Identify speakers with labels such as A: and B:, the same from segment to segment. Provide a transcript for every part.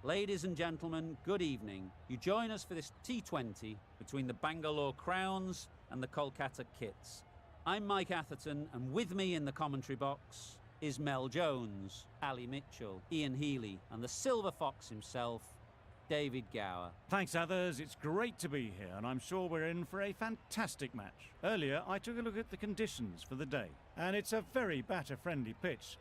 A: Ladies and gentlemen, good evening. You join us for this T20 between the Bangalore Crowns and the Kolkata Kits. I'm Mike Atherton, and with me in the commentary box is Mel Jones, Ali Mitchell, Ian Healy, and the Silver Fox himself, David Gower.
B: Thanks, others. It's great to be here, and I'm sure we're in for a fantastic match. Earlier, I took a look at the conditions for the day, and it's a very batter-friendly pitch.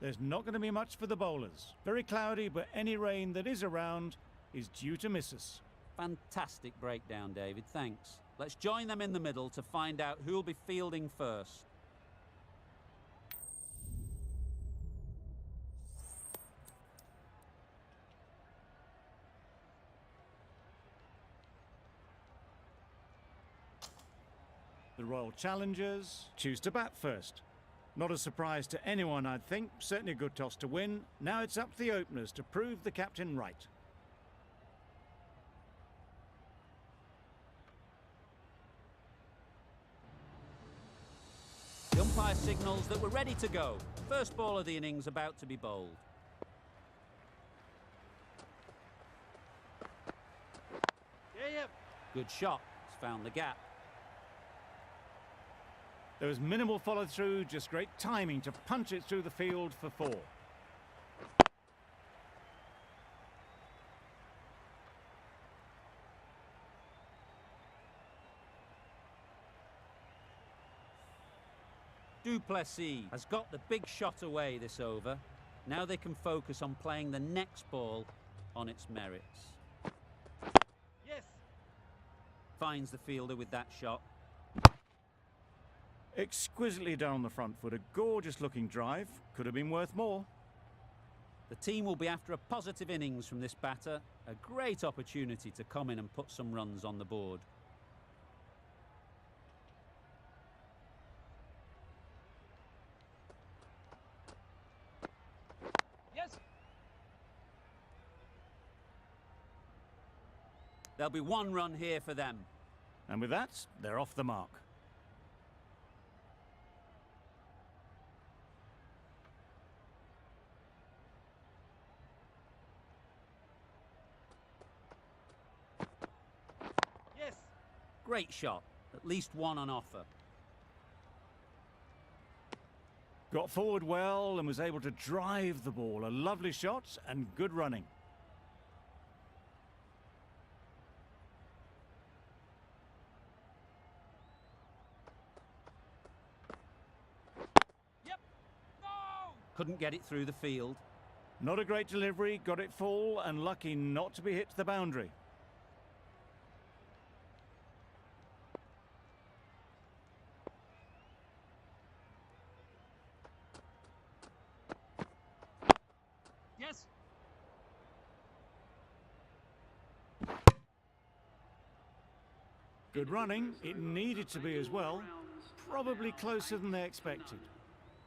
B: There's not going to be much for the bowlers. Very cloudy, but any rain that is around is due to miss us.
A: Fantastic breakdown, David. Thanks. Let's join them in the middle to find out who'll be fielding first.
B: The Royal Challengers choose to bat first. Not a surprise to anyone, I'd think. Certainly a good toss to win. Now it's up to the openers to prove the captain right.
A: The umpire signals that we're ready to go. First ball of the innings about to be bowled. Good shot. It's found the gap.
B: There was minimal follow-through, just great timing to punch it through the field for 4.
A: Duplessis has got the big shot away this over. Now they can focus on playing the next ball on its merits.
C: Yes.
A: Finds the fielder with that shot.
B: Exquisitely done on the front foot. A gorgeous looking drive. Could have been worth more.
A: The team will be after a positive innings from this batter. A great opportunity to come in and put some runs on the board.
C: Yes.
A: There'll be 1 run here for them.
B: And with that, they're off the mark.
A: Great shot. At least 1 on offer.
B: Got forward well and was able to drive the ball. A lovely shot and good running.
C: Yep. No!
A: Couldn't get it through the field.
B: Not a great delivery. Got it full and lucky not to be hit to the boundary.
C: Yes.
B: Good running. It needed to be as well. Probably closer than they expected.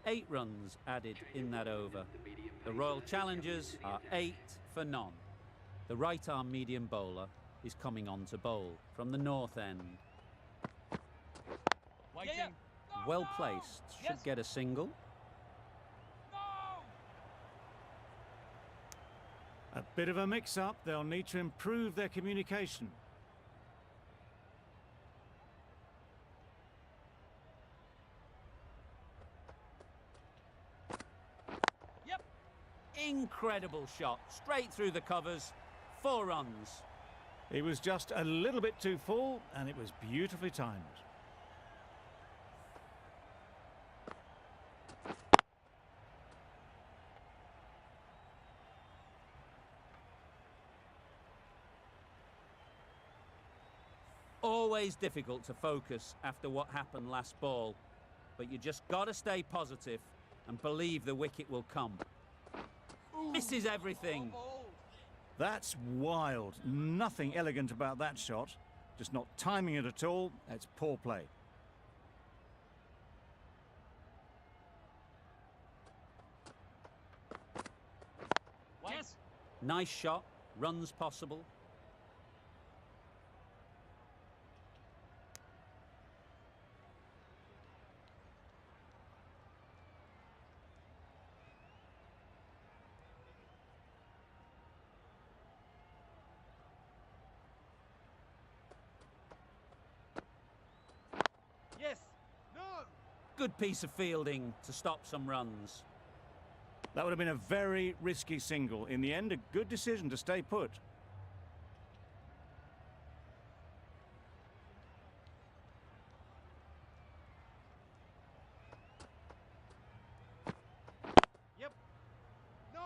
A: 8 runs added in that over. The Royal Challengers are 8 for none. The right-arm medium bowler is coming on to bowl from the north end.
C: Waiting. Yeah. No,
A: Well
C: no.
A: placed. Should
C: Yes.
A: get a single.
C: No!
B: A bit of a mix-up. They'll need to improve their communication.
C: Yep.
A: Incredible shot. Straight through the covers. 4 runs.
B: It was just a little bit too full, and it was beautifully timed.
A: Always difficult to focus after what happened last ball, but you just got to stay positive and believe the wicket will come. Misses everything.
B: That's wild. Nothing elegant about that shot. Just not timing it at all. It's poor play.
C: Yes.
A: Nice shot. Runs possible. Good piece of fielding to stop some runs.
B: That would have been a very risky single. In the end, a good decision to stay put.
C: Yep. No.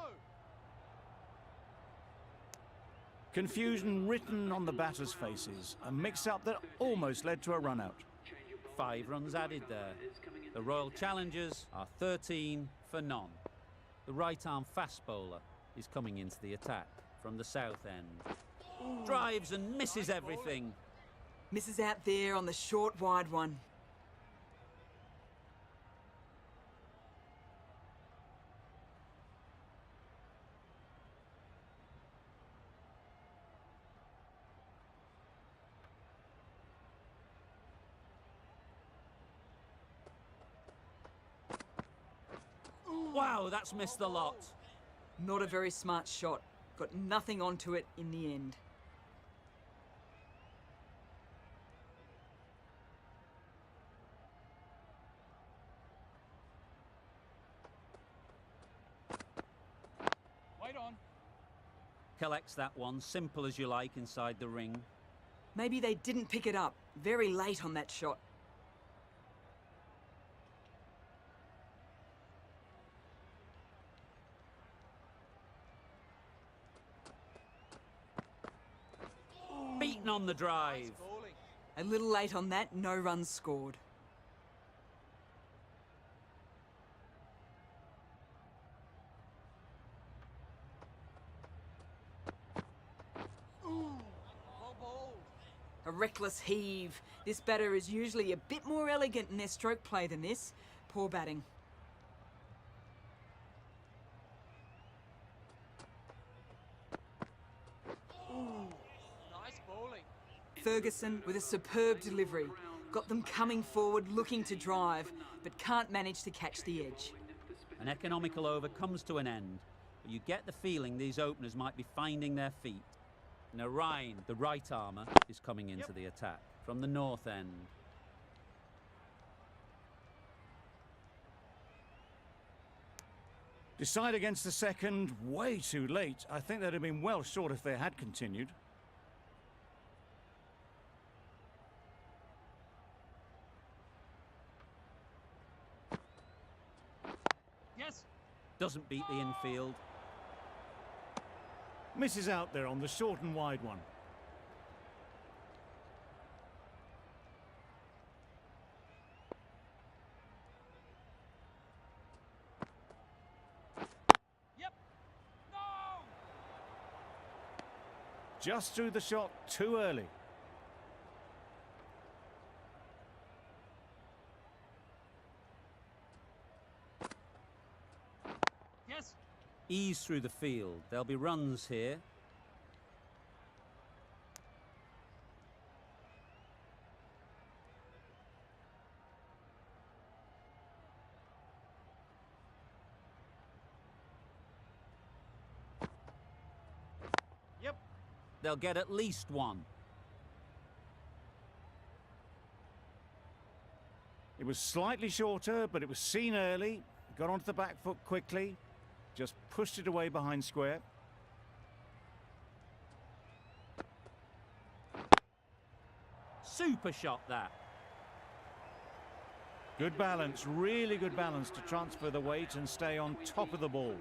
B: Confusion written on the batters' faces. A mix-up that almost led to a run-out.
A: 5 runs added there. The Royal Challengers are 13 for none. The right-arm fast bowler is coming into the attack from the south end. Drives and misses everything.
D: Misses out there on the short, wide one.
A: Wow, that's missed the lot.
D: Not a very smart shot. Got nothing onto it in the end.
C: Wait on.
A: Collects that one, simple as you like, inside the ring.
D: Maybe they didn't pick it up. Very late on that shot.
A: Beaten on the drive.
C: Bowling.
D: A little late on that, no runs scored.
C: Well bowled.
D: A reckless heave. This batter is usually a bit more elegant in their stroke play than this. Poor batting.
C: Nice bowling.
D: Ferguson with a superb delivery. Got them coming forward looking to drive, but can't manage to catch the edge.
A: An economical over comes to an end, but you get the feeling these openers might be finding their feet. Narayan, the right armour, is coming into the attack from the north end.
B: Decide against the second, way too late. I think they'd have been well short if they had continued.
C: Yes.
A: Doesn't beat the infield.
B: Misses out there on the short and wide one.
C: Yep. No.
B: Just threw the shot too early.
C: Yes.
A: Ease through the field. There'll be runs here.
C: Yep.
A: They'll get at least one.
B: It was slightly shorter, but it was seen early. Got onto the back foot quickly. Just pushed it away behind square.
A: Super shot that.
B: Good balance, really good balance to transfer the weight and stay on top of the ball.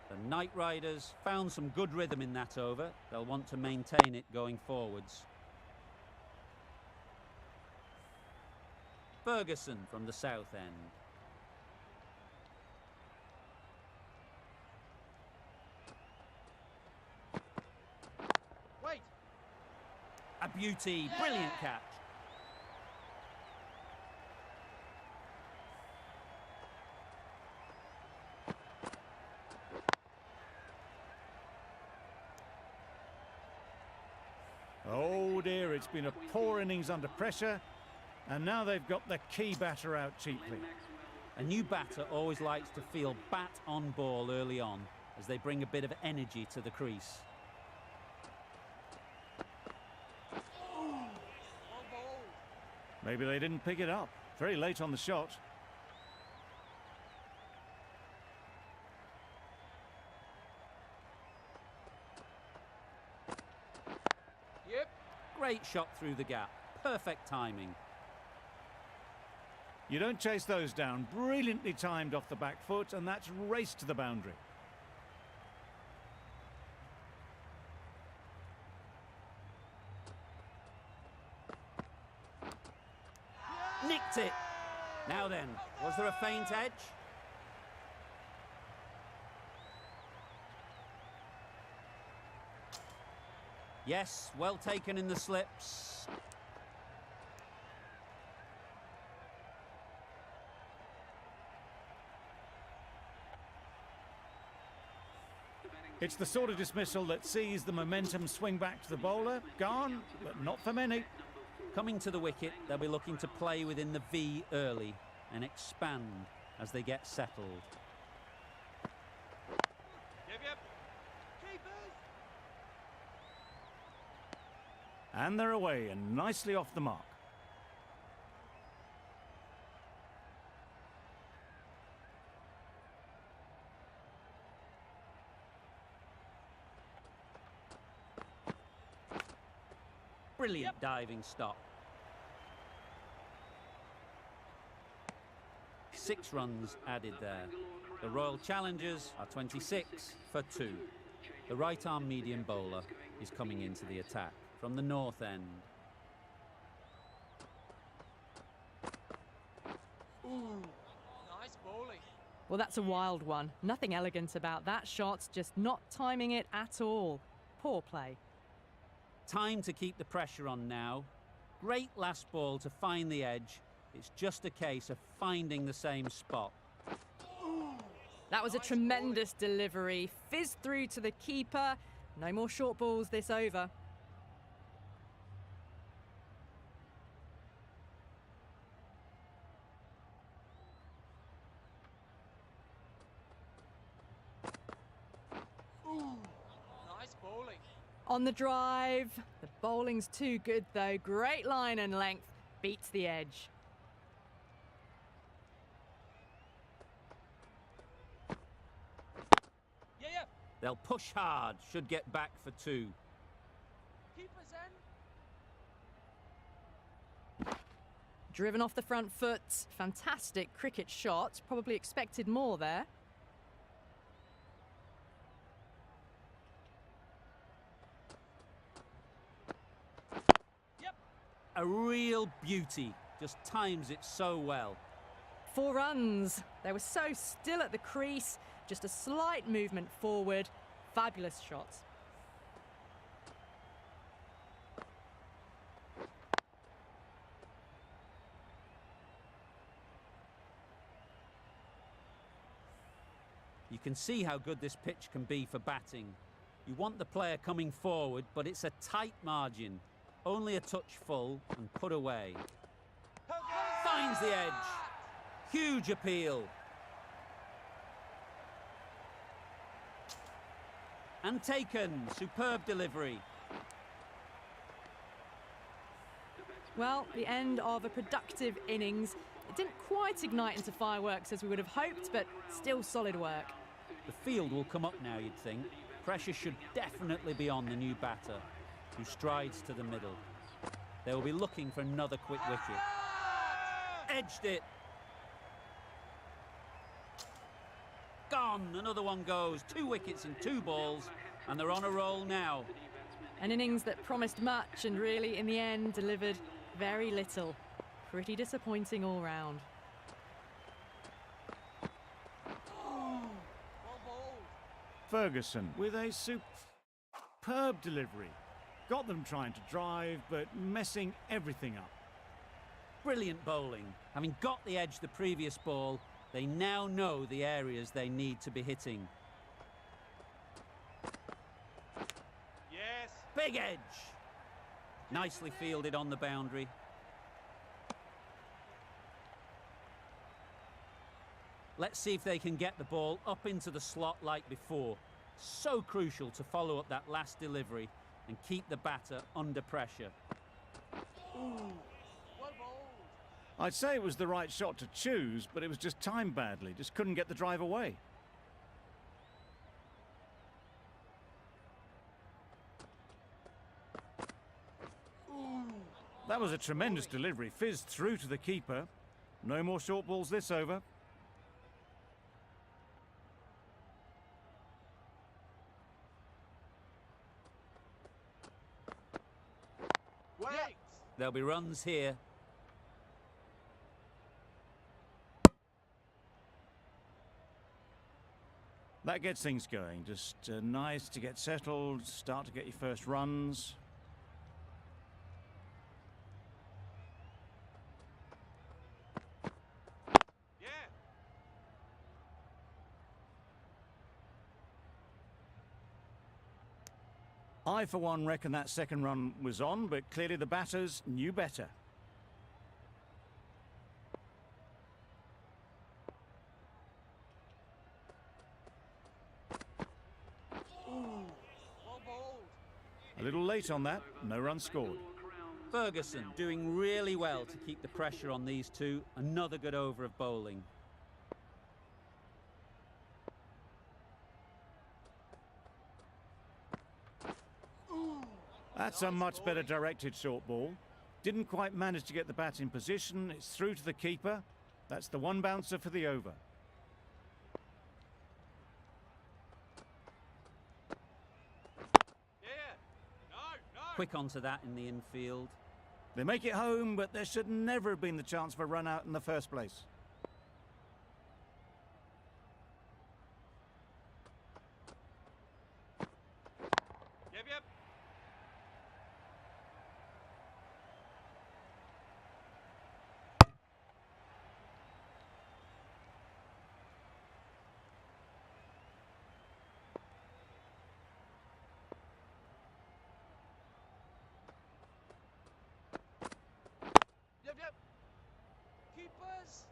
A: The Knight Riders found some good rhythm in that over. They'll want to maintain it going forwards. Ferguson from the south end.
C: Wait.
A: A beauty, brilliant catch.
B: Oh dear, it's been a poor innings under pressure, and now they've got the key batter out cheaply.
A: A new batter always likes to feel bat on ball early on as they bring a bit of energy to the crease.
C: Well bowled.
B: Maybe they didn't pick it up. Very late on the shot.
A: Great shot through the gap. Perfect timing.
B: You don't chase those down. Brilliantly timed off the back foot, and that's raced to the boundary.
A: Nicked it. Now then, was there a faint edge? Yes, well taken in the slips.
B: It's the sort of dismissal that sees the momentum swing back to the bowler. Gone, but not for many.
A: Coming to the wicket, they'll be looking to play within the V early and expand as they get settled.
C: Yep. Keepers.
B: And they're away and nicely off the mark.
A: Brilliant diving stop. 6 runs added there. The Royal Challengers are 26 for 2. The right-arm medium bowler is coming into the attack from the north end.
C: Ooh, nice bowling.
E: Well, that's a wild one. Nothing elegant about that shot, just not timing it at all. Poor play.
A: Time to keep the pressure on now. Great last ball to find the edge. It's just a case of finding the same spot.
E: That was a tremendous delivery. Fizzed through to the keeper. No more short balls this over.
C: Nice bowling.
E: On the drive. The bowling's too good though. Great line and length. Beats the edge.
C: Yeah.
A: They'll push hard, should get back for 2.
C: Keepers end.
E: Driven off the front foot. Fantastic cricket shot. Probably expected more there.
C: Yep.
A: A real beauty. Just times it so well.
E: 4 runs. They were so still at the crease. Just a slight movement forward. Fabulous shots.
A: You can see how good this pitch can be for batting. You want the player coming forward, but it's a tight margin. Only a touch full and put away. Finds the edge. Huge appeal. And taken. Superb delivery.
E: Well, the end of a productive innings. It didn't quite ignite into fireworks as we would have hoped, but still solid work.
A: The field will come up now, you'd think. Pressure should definitely be on the new batter, who strides to the middle. They will be looking for another quick wicket. Edged it. Gone. Another one goes. 2 wickets in 2 balls, and they're on a roll now.
E: An innings that promised much and really, in the end, delivered very little. Pretty disappointing all round.
C: Well bowled.
B: Ferguson with a superb delivery. Got them trying to drive, but messing everything up.
A: Brilliant bowling. Having got the edge the previous ball, they now know the areas they need to be hitting.
C: Yes.
A: Big edge. Nicely fielded on the boundary. Let's see if they can get the ball up into the slot like before. So crucial to follow up that last delivery and keep the batter under pressure.
C: Well bowled.
B: I'd say it was the right shot to choose, but it was just timed badly. Just couldn't get the drive away. That was a tremendous delivery. Fizzed through to the keeper. No more short balls this over.
C: Wait!
A: There'll be runs here.
B: That gets things going. Just nice to get settled, start to get your first runs.
C: Yeah!
B: I, for one, reckon that second run was on, but clearly the batters knew better.
C: Well bowled.
B: A little late on that, no run scored.
A: Ferguson doing really well to keep the pressure on these two. Another good over of bowling.
B: That's a much better directed short ball. Didn't quite manage to get the bat in position. It's through to the keeper. That's the one bouncer for the over.
C: Yeah! No, no!
A: Quick onto that in the infield.
B: They make it home, but there should never have been the chance for a run out in the first place.
C: Yep, yep. Yep, yep. Keepers.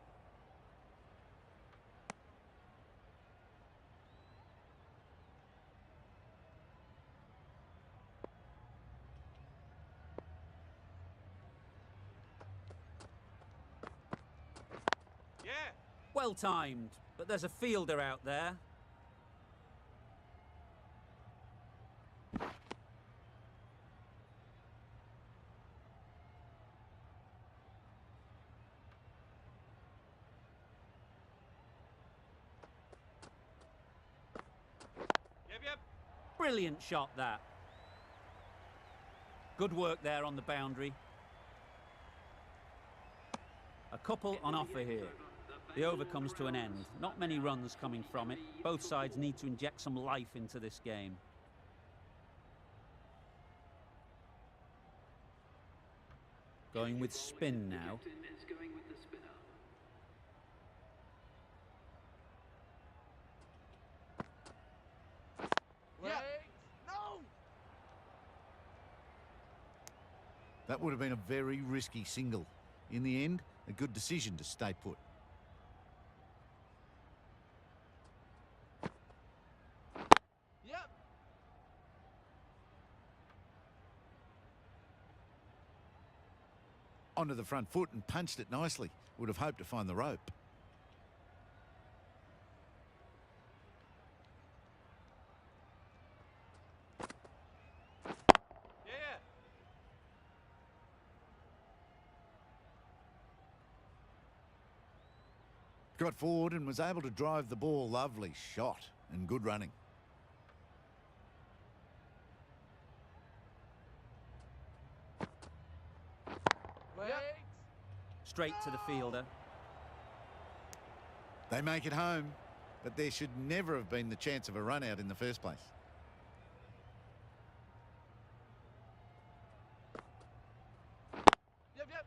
C: Yeah.
A: Well timed, but there's a fielder out there.
C: Yep, yep.
A: Brilliant shot, that. Good work there on the boundary. A couple on offer here. The over comes to an end. Not many runs coming from it. Both sides need to inject some life into this game. Going with spin now.
C: Wait! No!
F: That would have been a very risky single. In the end, a good decision to stay put.
C: Yep.
F: Onto the front foot and punched it nicely. Would have hoped to find the rope.
C: Yeah.
F: Got forward and was able to drive the ball. Lovely shot and good running.
C: Wait.
A: Straight to the fielder.
F: They make it home, but there should never have been the chance of a run out in the first place.
C: Yep, yep.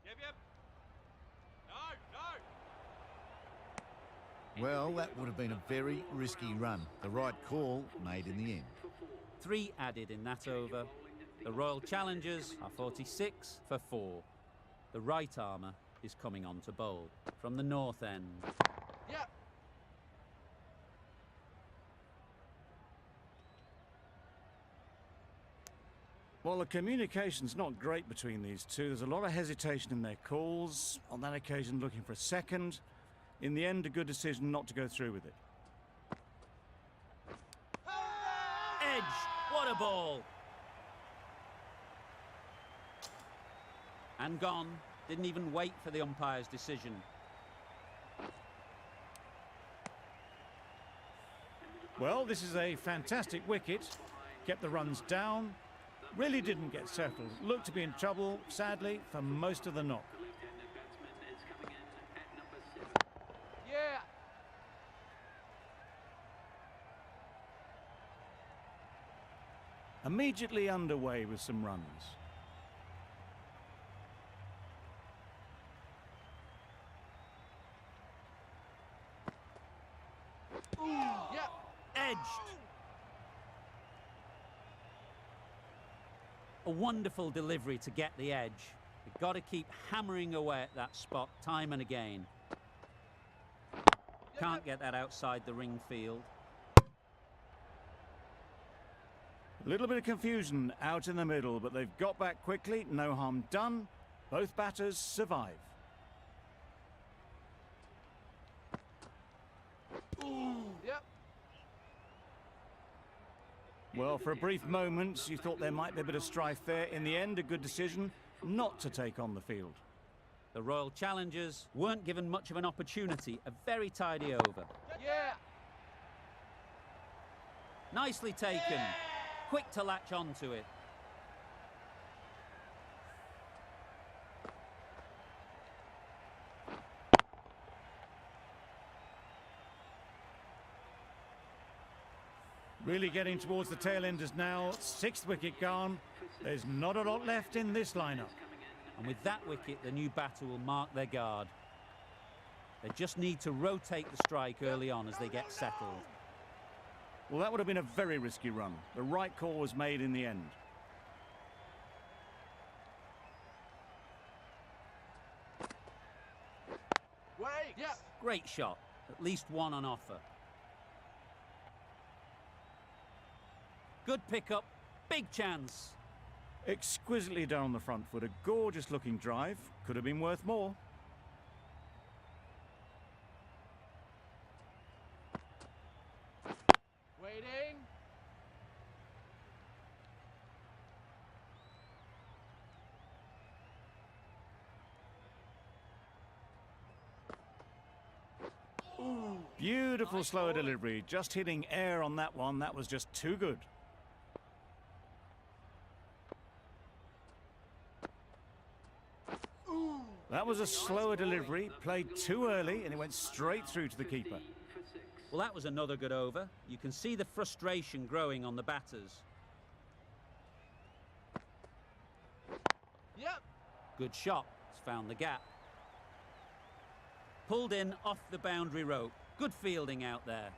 C: Yep, yep. No, no.
F: Well, that would have been a very risky run. The right call made in the end.
A: 3 added in that over. The Royal Challengers are 46 for 4. The right armour is coming on to bowl from the north end.
C: Yep.
B: Well, the communication's not great between these two. There's a lot of hesitation in their calls. On that occasion, looking for a second. In the end, a good decision not to go through with it.
A: Edge! What a ball! And gone. Didn't even wait for the umpire's decision.
B: Well, this is a fantastic wicket. Kept the runs down. Really didn't get settled. Looked to be in trouble, sadly, for most of the knock.
C: Yeah.
B: Immediately underway with some runs.
C: Yeah.
A: Edged! A wonderful delivery to get the edge. You've got to keep hammering away at that spot time and again. Can't get that outside the ring field.
B: A little bit of confusion out in the middle, but they've got back quickly. No harm done. Both batters survive.
C: Yep.
B: Well, for a brief moment, you thought there might be a bit of strife there. In the end, a good decision not to take on the field.
A: The Royal Challengers weren't given much of an opportunity. A very tidy over.
C: Yeah.
A: Nicely taken. Quick to latch onto it.
B: Really getting towards the tail enders now. 6th wicket gone. There's not a lot left in this lineup.
A: And with that wicket, the new batter will mark their guard. They just need to rotate the strike early on as they get settled.
B: Well, that would have been a very risky run. The right call was made in the end.
C: Wait. Yeah.
A: Great shot. At least one on offer. Good pickup. Big chance.
B: Exquisitely done on the front foot. A gorgeous looking drive. Could have been worth more.
C: Waiting.
B: Beautiful slower delivery. Just hitting air on that one. That was just too good. That was a slower delivery, played too early, and it went straight through to the keeper.
A: Well, that was another good over. You can see the frustration growing on the batters.
C: Yep.
A: Good shot. It's found the gap. Pulled in off the boundary rope. Good fielding out there.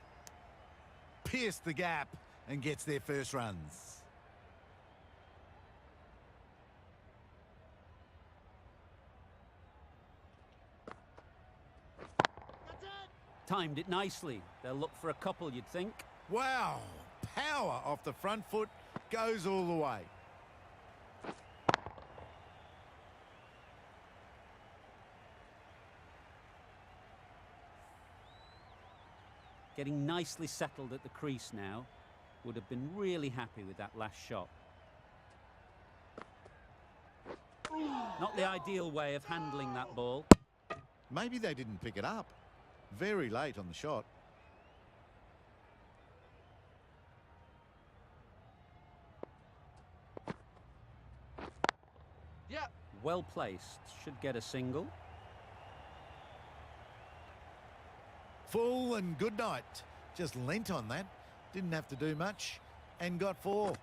F: Pierced the gap and gets their first runs.
A: Timed it nicely. They'll look for a couple, you'd think.
F: Wow, power off the front foot, goes all the way.
A: Getting nicely settled at the crease now. Would have been really happy with that last shot. Not the ideal way of handling that ball.
F: Maybe they didn't pick it up. Very late on the shot.
C: Yep.
A: Well placed. Should get a single.
F: Full and good night. Just leant on that. Didn't have to do much and got 4.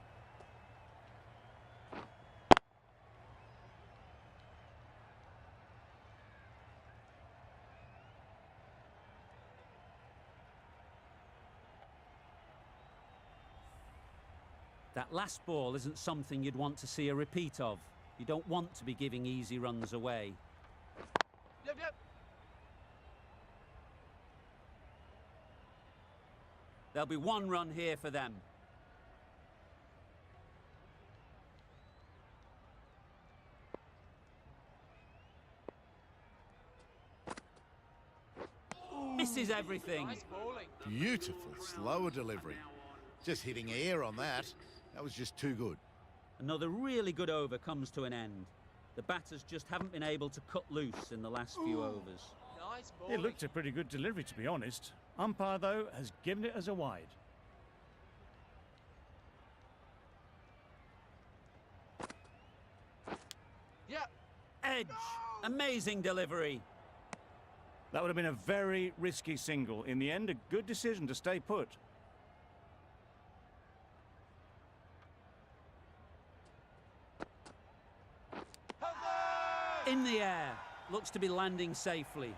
A: That last ball isn't something you'd want to see a repeat of. You don't want to be giving easy runs away.
C: Yep. Yep.
A: There'll be one run here for them. misses everything.
C: Nice bowling.
F: Beautiful, slower delivery. Just hitting air on that. That was just too good.
A: Another really good over comes to an end. The batters just haven't been able to cut loose in the last few overs.
C: Nice bowling.
B: It looked a pretty good delivery, to be honest. Umpire, though, has given it as a wide.
C: Yep.
A: Edge. Amazing delivery.
B: That would have been a very risky single. In the end, a good decision to stay put.
A: In the air. Looks to be landing safely.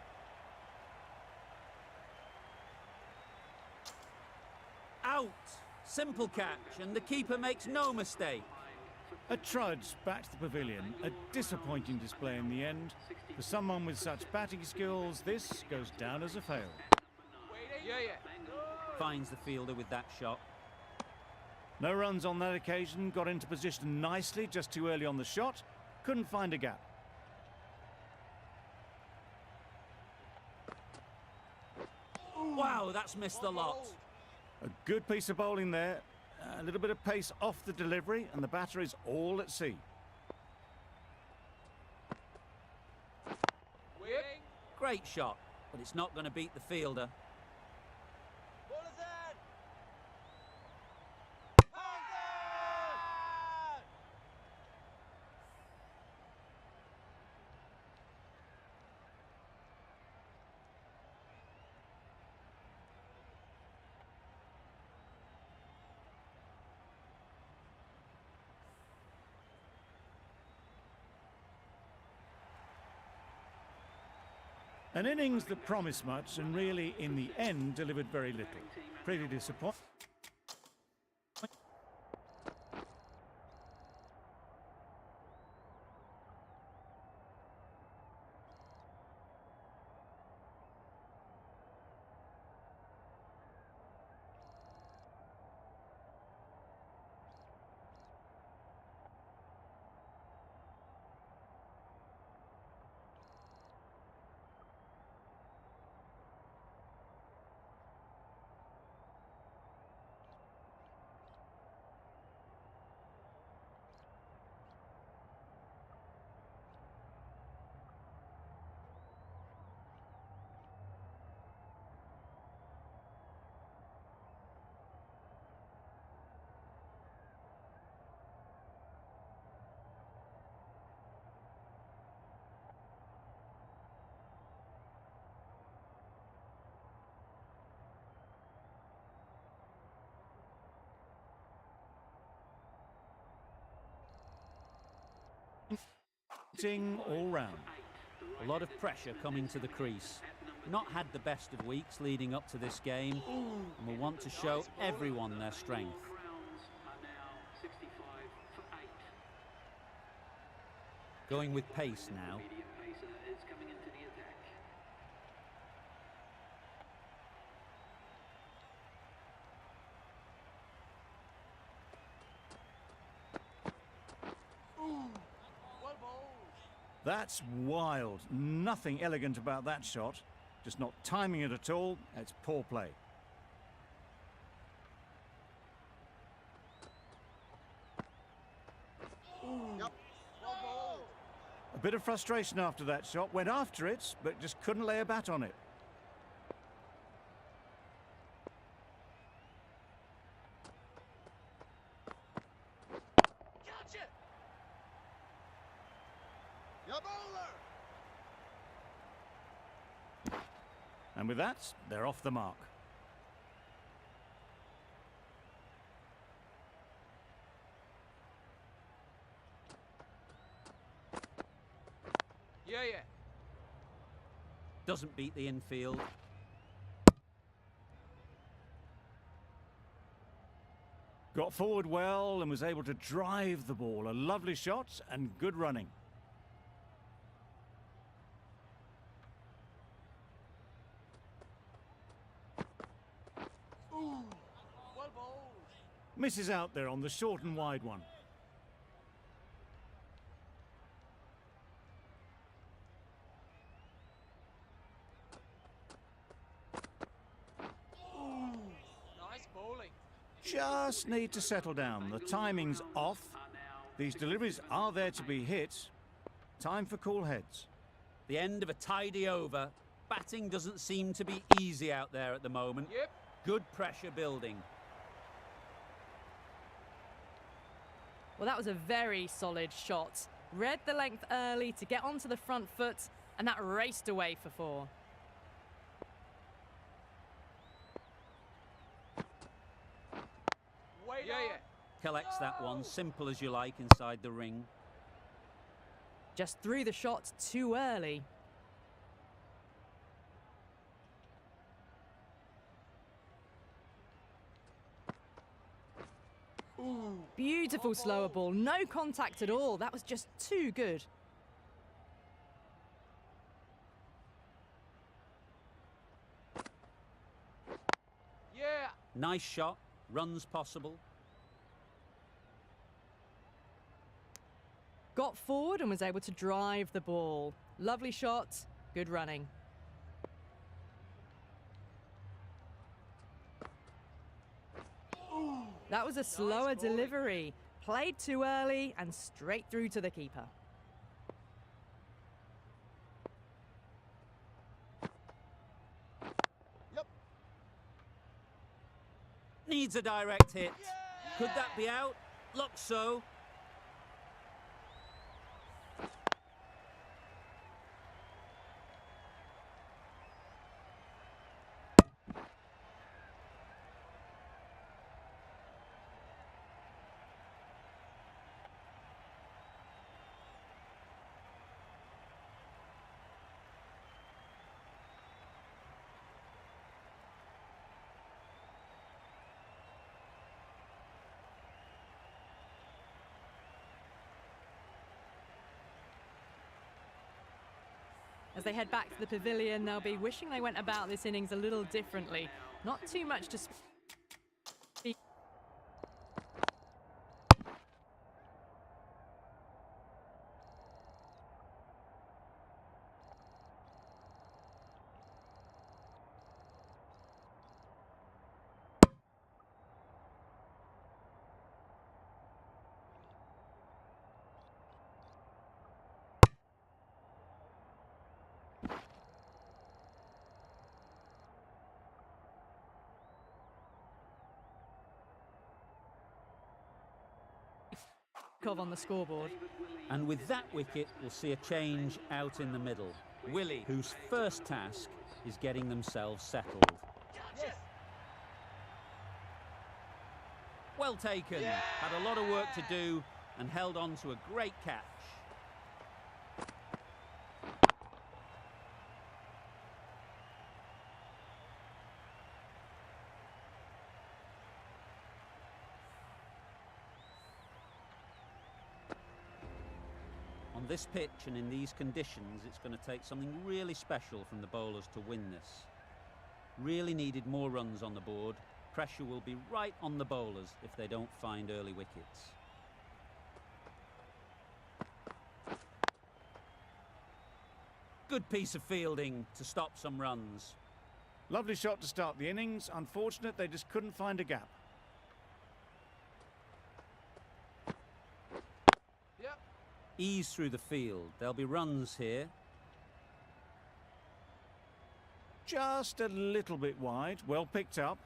A: Out. Simple catch, and the keeper makes no mistake.
B: A trudge back to the pavilion. A disappointing display in the end. For someone with such batting skills, this goes down as a fail.
C: Waiting. Yeah, yeah.
A: Finds the fielder with that shot.
B: No runs on that occasion. Got into position nicely, just too early on the shot. Couldn't find a gap.
A: Wow, that's missed a lot.
B: A good piece of bowling there. A little bit of pace off the delivery, and the batter is all at sea.
C: Waiting.
A: Great shot, but it's not going to beat the fielder.
C: Ball is in.
B: An innings that promised much and really, in the end, delivered very little. Pretty disappointing. All round.
A: A lot of pressure coming to the crease. Not had the best of weeks leading up to this game, and will want to show everyone their strength. Going with pace now.
B: That's wild. Nothing elegant about that shot. Just not timing it at all. It's poor play.
C: Yep. Well bowled.
B: A bit of frustration after that shot. Went after it, but just couldn't lay a bat on it.
C: Catch it. Yep. Bowler.
B: And with that, they're off the mark.
C: Yeah, yeah.
A: Doesn't beat the infield.
B: Got forward well and was able to drive the ball. A lovely shot and good running.
C: Well bowled.
B: Misses out there on the short and wide one. Just need to settle down. The timing's off. These deliveries are there to be hit. Time for cool heads.
A: The end of a tidy over. Batting doesn't seem to be easy out there at the moment.
C: Yep.
A: Good pressure building.
E: Well, that was a very solid shot. Read the length early to get onto the front foot, and that raced away for 4.
C: Wait
A: Yeah,
C: on.
A: yeah. Collects that one, simple as you like, inside the ring.
E: Just threw the shot too early. Beautiful slower ball, no contact at all. That was just too good.
C: Yeah.
A: Nice shot, runs possible.
E: Got forward and was able to drive the ball. Lovely shot, good running. That was a slower delivery. Played too early and straight through to the keeper.
C: Yep.
A: Needs a direct hit. Could that be out? Looks so.
E: As they head back to the pavilion, they'll be wishing they went about this innings a little differently. Not too much to speak. On the scoreboard.
A: And with that wicket, we'll see a change out in the middle. Willie, whose first task is getting themselves settled.
C: Yes.
A: Well taken. Had a lot of work to do and held on to a great catch. On this pitch and in these conditions, it's going to take something really special from the bowlers to win this. Really needed more runs on the board. Pressure will be right on the bowlers if they don't find early wickets. Good piece of fielding to stop some runs.
B: Lovely shot to start the innings. Unfortunate they just couldn't find a gap.
C: Yep.
A: Ease through the field. There'll be runs here.
B: Just a little bit wide. Well picked up.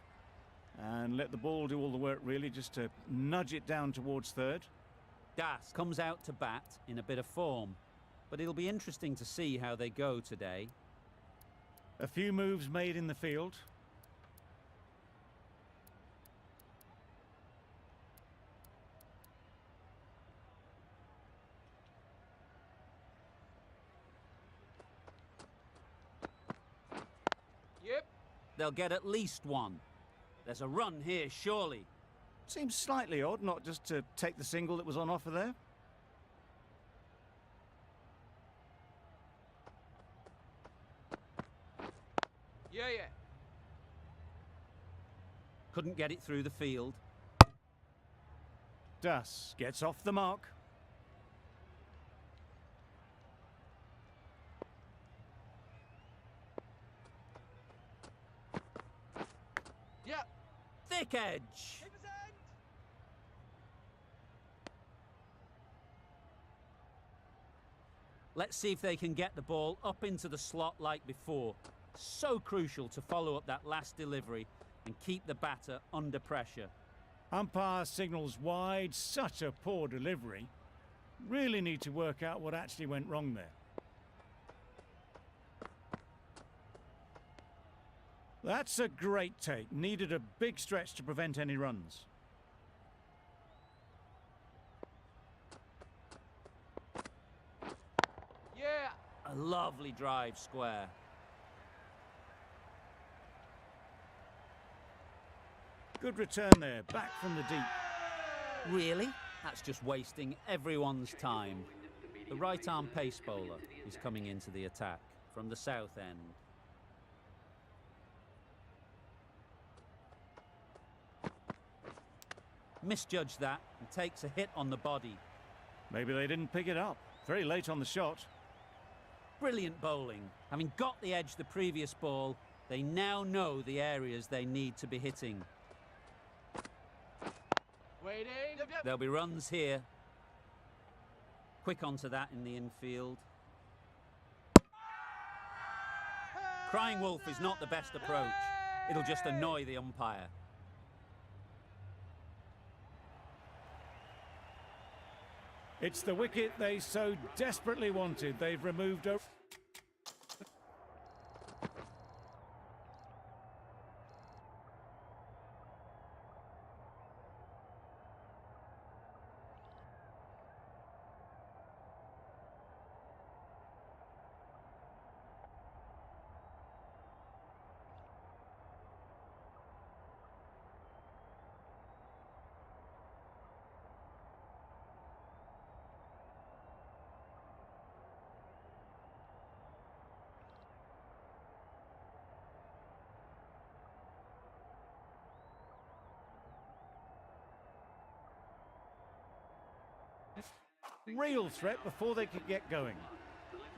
B: And let the ball do all the work really, just to nudge it down towards third.
A: Das comes out to bat in a bit of form. But it'll be interesting to see how they go today.
B: A few moves made in the field.
C: Yep.
A: They'll get at least one. There's a run here, surely.
B: Seems slightly odd not just to take the single that was on offer there.
C: Yeah.
A: Couldn't get it through the field.
B: Das gets off the mark.
C: Yeah.
A: Thick edge.
C: Keep us
A: Let's see if they can get the ball up into the slot like before. So crucial to follow up that last delivery and keep the batter under pressure.
B: Umpire signals wide, such a poor delivery. Really need to work out what actually went wrong there. That's a great take. Needed a big stretch to prevent any runs.
C: Yeah.
A: A lovely drive square.
B: Good return there, back from the deep.
A: Really? That's just wasting everyone's time. The right-arm pace bowler is coming into the attack from the south end. Misjudged that and takes a hit on the body.
B: Maybe they didn't pick it up. Very late on the shot.
A: Brilliant bowling. Having got the edge the previous ball, they now know the areas they need to be hitting.
C: Waiting. Yep, yep.
A: There'll be runs here. Quick onto that in the infield. Crying wolf is not the best approach. It'll just annoy the umpire.
B: It's the wicket they so desperately wanted. They've removed a... real threat before they could get going.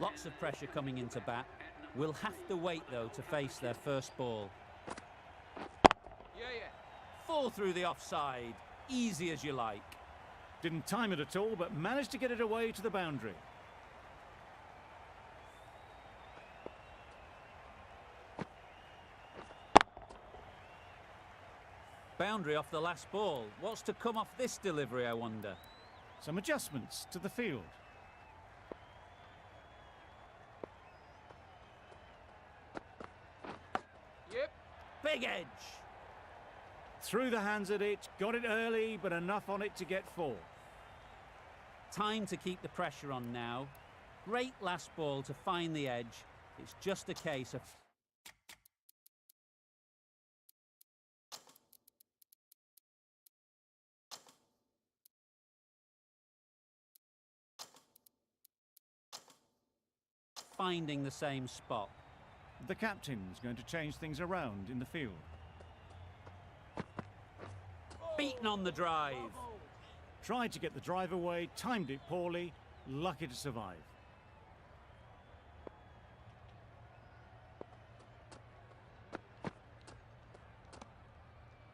A: Lots of pressure coming into bat. We'll have to wait, though, to face their first ball.
C: Yeah, yeah.
A: Fall through the offside. Easy as you like.
B: Didn't time it at all, but managed to get it away to the boundary.
A: Boundary off the last ball. What's to come off this delivery, I wonder?
B: Some adjustments to the field.
C: Yep.
A: Big edge.
B: Through the hands at it, got it early, but enough on it to get 4.
A: Time to keep the pressure on now. Great last ball to find the edge. It's just a case of... finding the same spot.
B: The captain's going to change things around in the field.
A: Beaten on the drive.
B: Tried to get the drive away, timed it poorly, lucky to survive.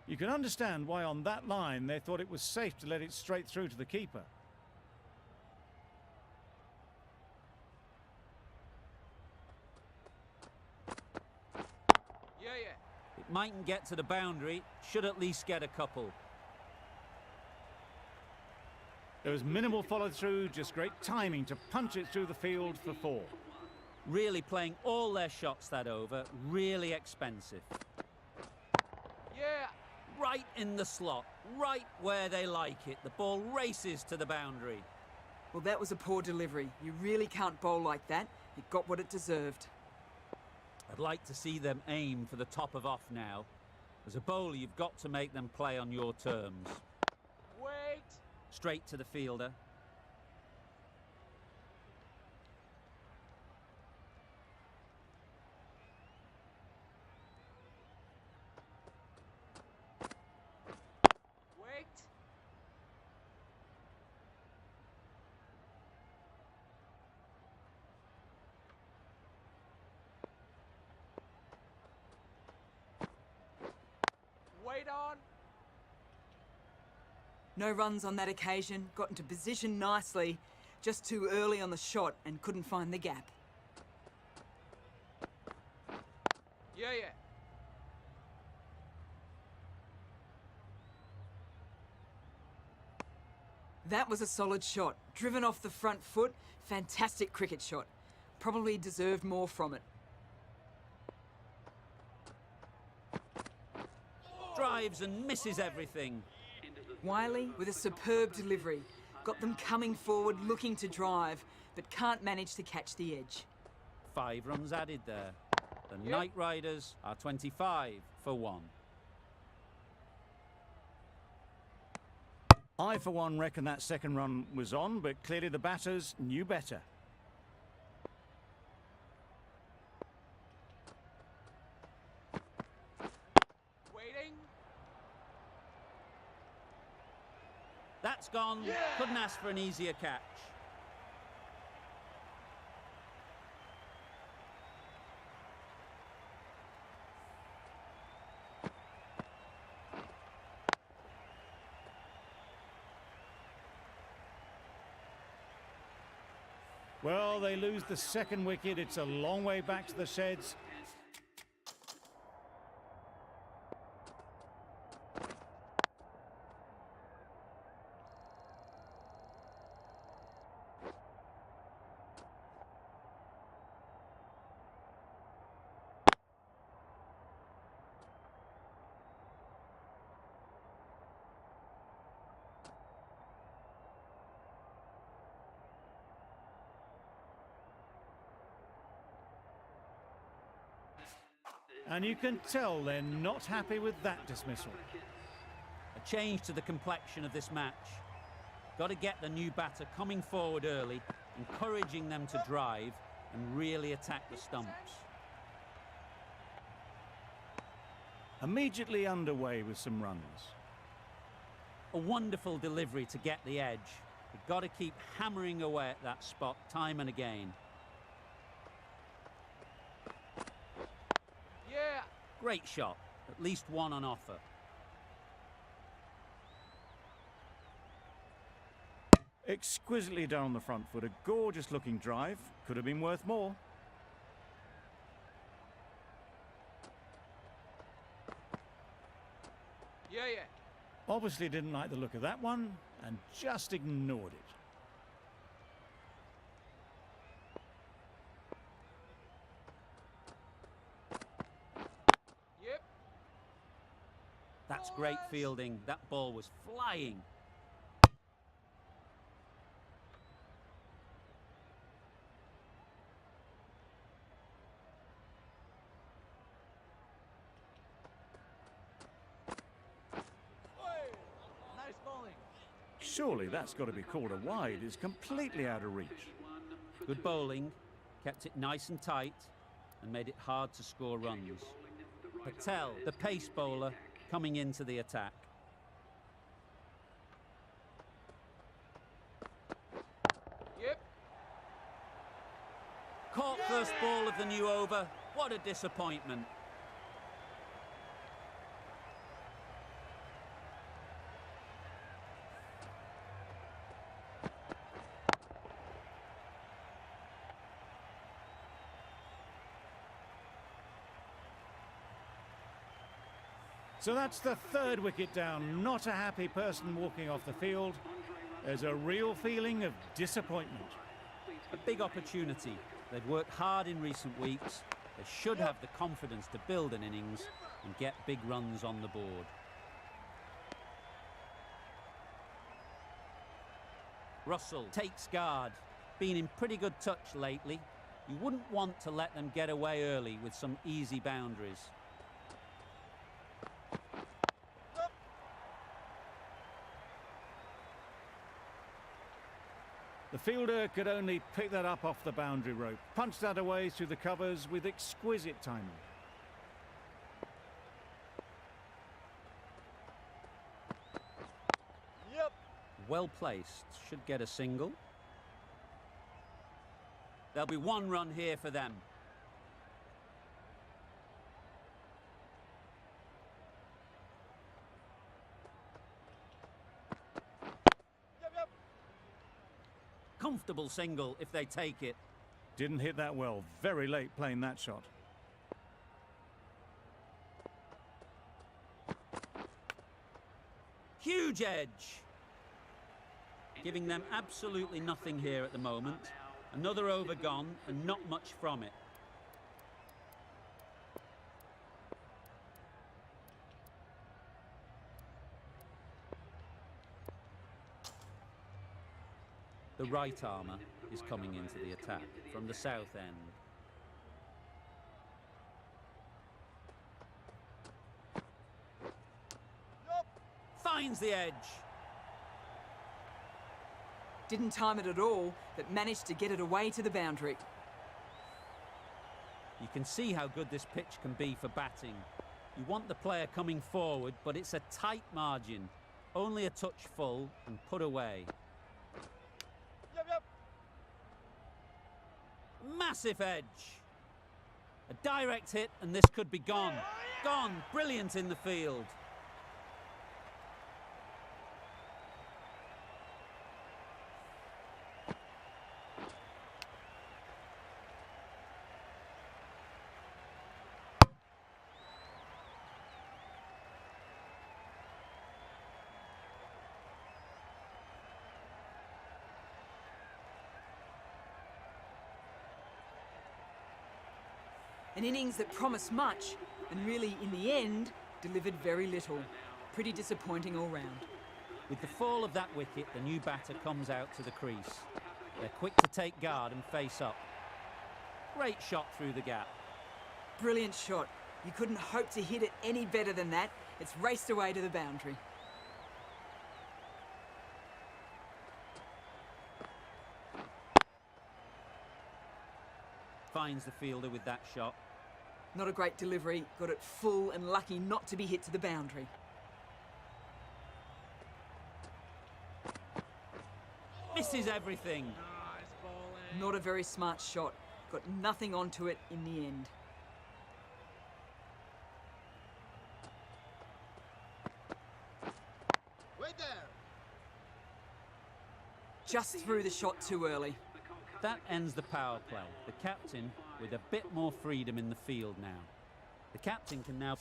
B: You can understand why on that line they thought it was safe to let it straight through to the keeper.
C: Yeah, yeah.
A: It mightn't get to the boundary, should at least get a couple.
B: There was minimal follow-through, just great timing to punch it through the field for 4.
A: Really playing all their shots that over, really expensive.
C: Yeah.
A: Right in the slot, right where they like it. The ball races to the boundary.
D: Well, that was a poor delivery. You really can't bowl like that. It got what it deserved.
A: I'd like to see them aim for the top of off now. As a bowler, you've got to make them play on your terms.
C: Wait.
A: Straight to the fielder.
C: Wait. Wait on.
D: No runs on that occasion. Got into position nicely. Just too early on the shot and couldn't find the gap.
C: Yeah, yeah.
D: That was a solid shot. Driven off the front foot. Fantastic cricket shot. Probably deserved more from it.
A: Drives and misses everything.
D: Wiley with a superb delivery. Got them coming forward looking to drive, but can't manage to catch the edge.
A: 5 runs added there. The
C: Yep.
A: Knight Riders are 25 for 1.
B: I, for one, reckon that second run was on, but clearly the batters knew better.
C: Waiting.
A: That's gone.
C: Yeah.
A: Couldn't ask for an easier catch.
B: Well, they lose the second wicket. It's a long way back to the sheds. And you can tell they're not happy with that dismissal.
A: A change to the complexion of this match. Got to get the new batter coming forward early, encouraging them to drive and really attack the stumps.
B: Immediately underway with some runs.
A: A wonderful delivery to get the edge. You've got to keep hammering away at that spot time and again.
C: Yeah.
A: Great shot. At least one on offer.
B: Exquisitely done on the front foot. A gorgeous looking drive. Could have been worth more.
C: Yeah, yeah.
B: Obviously didn't like the look of that one and just ignored it.
C: Yep.
A: That's great fielding. That ball was flying.
C: Nice bowling.
B: Surely that's got to be called a wide. It's completely out of reach.
A: Good bowling. Kept it nice and tight and made it hard to score runs. Patel, the pace bowler, coming into the attack.
C: Yep.
A: Caught first ball of the new over. What a disappointment.
B: So that's the third wicket down. Not a happy person walking off the field. There's a real feeling of disappointment.
A: A big opportunity. They've worked hard in recent weeks. They should have the confidence to build an innings and get big runs on the board. Russell takes guard. Been in pretty good touch lately. You wouldn't want to let them get away early with some easy boundaries.
B: The fielder could only pick that up off the boundary rope. Punched that away through the covers with exquisite timing.
C: Yep.
A: Well placed. Should get a single. There'll be one run here for them. comfortable single if they take it.
B: Didn't hit that well. Very late playing that shot.
A: Huge edge. Giving them absolutely nothing here at the moment. Another over gone and not much from it. The right armour is coming into the attack from the south end. Finds the edge.
D: Didn't time it at all, but managed to get it away to the boundary.
A: You can see how good this pitch can be for batting. You want the player coming forward, but it's a tight margin. Only a touch full and put away.
C: Yep.
A: Massive edge. A direct hit and this could be gone. Gone. Brilliant in the field.
D: An innings that promised much, and really, in the end, delivered very little. Pretty disappointing all round.
A: With the fall of that wicket, the new batter comes out to the crease. They're quick to take guard and face up. Great shot through the gap.
D: Brilliant shot. You couldn't hope to hit it any better than that. It's raced away to the boundary.
A: Finds the fielder with that shot.
D: Not a great delivery, got it full and lucky not to be hit to the boundary.
A: Misses everything.
C: Nice bowling.
D: Not a very smart shot. Got nothing onto it in the end.
C: Wait there.
D: Just threw the shot too early.
A: That ends the power play. The captain with a bit more freedom in the field now. The captain can now...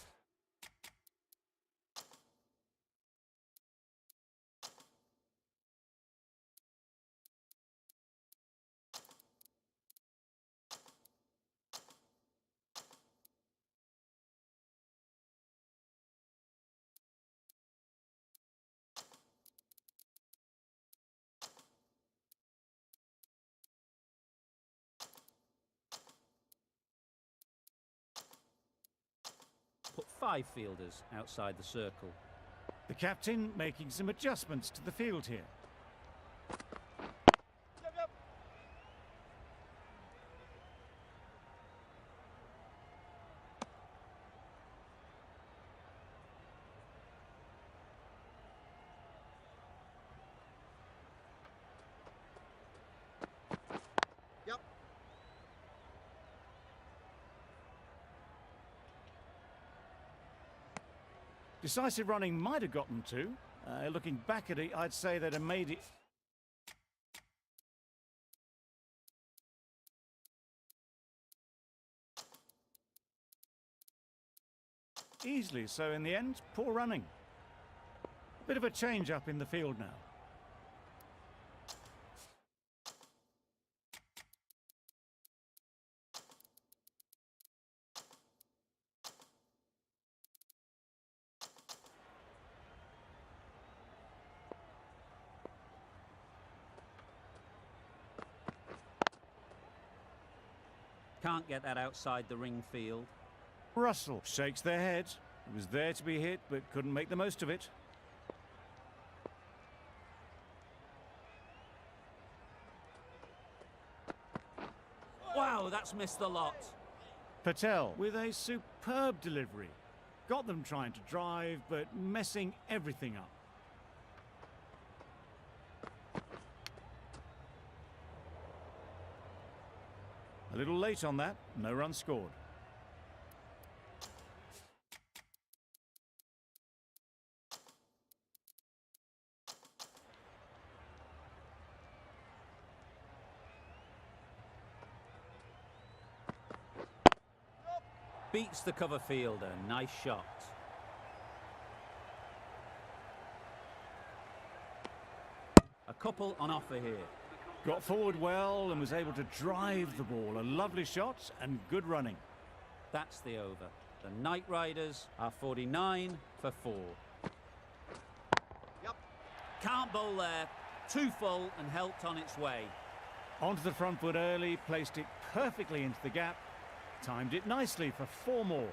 A: put 5 fielders outside the circle.
B: The captain making some adjustments to the field here.
C: Yep. Yep.
B: Decisive running might have gotten to. Looking back at it, I'd say they'd have made it... easily, so in the end, poor running. Bit of a change up in the field now.
A: Can't get that outside the ring field.
B: Russell shakes their head. It was there to be hit, but couldn't make the most of it.
A: Wow, that's missed the lot.
B: Patel with a superb delivery. Got them trying to drive, but messing everything up. A little late on that, no run scored.
A: Beats the cover fielder. Nice shot. A couple on offer here.
B: Got forward well and was able to drive the ball. A lovely shot and good running.
A: That's the over. The Knight Riders are 49 for 4.
C: Yep.
A: Can't bowl there. Too full and helped on its way.
B: Onto the front foot early, placed it perfectly into the gap. Timed it nicely for 4 more.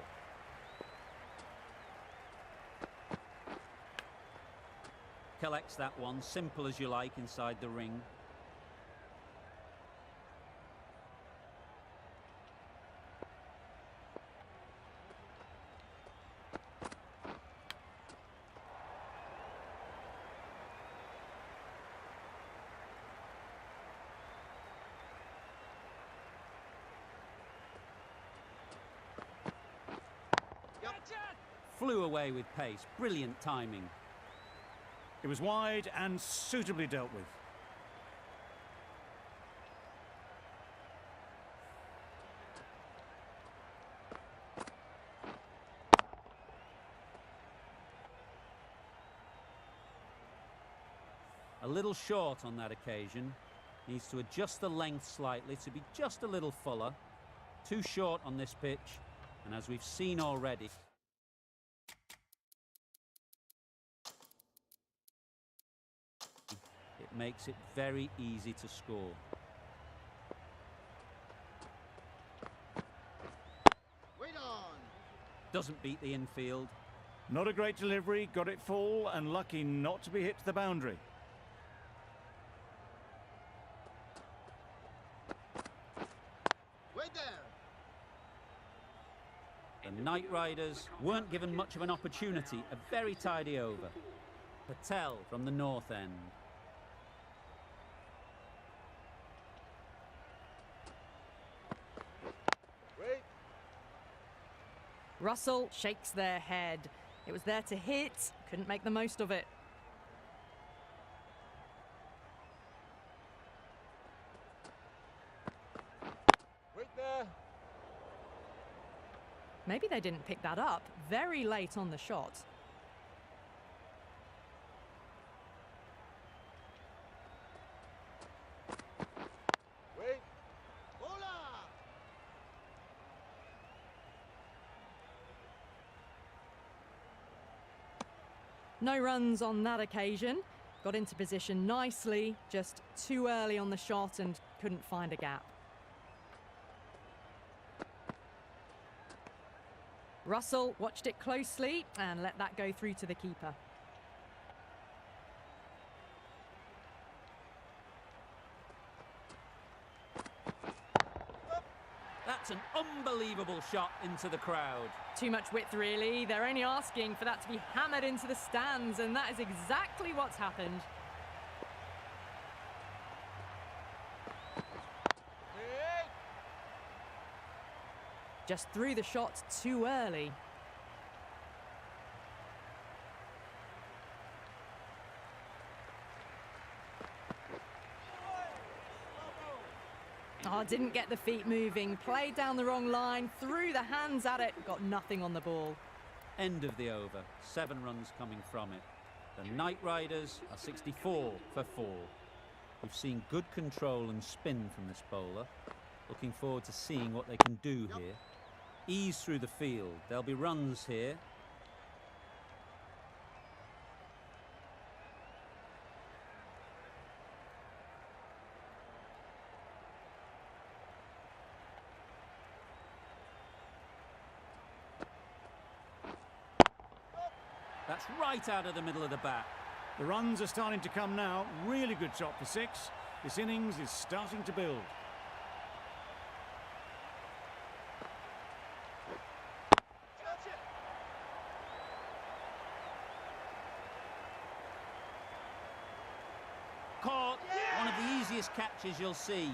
A: Collects that one, simple as you like, inside the ring. Flew away with pace. Brilliant timing.
B: It was wide and suitably dealt with.
A: A little short on that occasion. Needs to adjust the length slightly to be just a little fuller. Too short on this pitch, and as we've seen already, it makes it very easy to score.
C: Wait on.
A: Doesn't beat the infield.
B: Not a great delivery, got it full and lucky not to be hit to the boundary.
C: Wait there.
A: The Knight Riders weren't given much of an opportunity. A very tidy over. Patel from the north end.
C: Wait.
E: Russell shakes their head. It was there to hit, couldn't make the most of it.
C: Wait there.
E: Maybe they didn't pick that up. Very late on the shot.
C: Wait. Bowler.
E: No runs on that occasion. Got into position nicely, just too early on the shot and couldn't find a gap. Russell watched it closely and let that go through to the keeper.
A: That's an unbelievable shot into the crowd.
E: Too much width, really. They're only asking for that to be hammered into the stands, and that is exactly what's happened.
C: Wait.
E: Just threw the shot too early. Oh, didn't get the feet moving. Played down the wrong line, threw the hands at it, got nothing on the ball.
A: End of the over. 7 runs coming from it. The Knight Riders are 64 for 4. We've seen good control and spin from this bowler. Looking forward to seeing what they can do here. Ease through the field. There'll be runs here. That's right out of the middle of the bat.
B: The runs are starting to come now. Really good shot for 6. This innings is starting to build.
C: Touch it.
A: Caught. One of the easiest catches you'll see.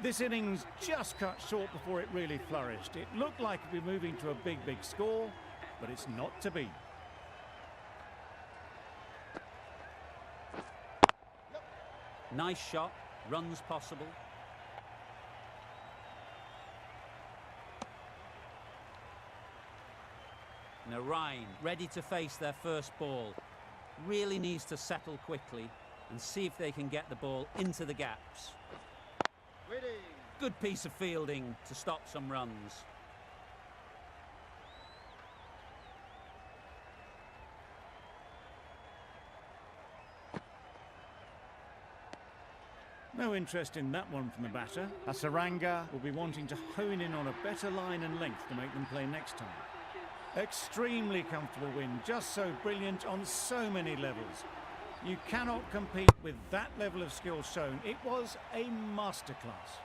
B: This innings just cut short before it really flourished. It looked like it'd be moving to a big score, but it's not to be.
A: Nice shot, runs possible. Narain ready to face their first ball. Really needs to settle quickly and see if they can get the ball into the gaps. Good piece of fielding to stop some runs.
B: No interest in that one from the batter. Asaranga will be wanting to hone in on a better line and length to make them play next time. Extremely comfortable win, just so brilliant on so many levels. You cannot compete with that level of skill shown. It was a masterclass.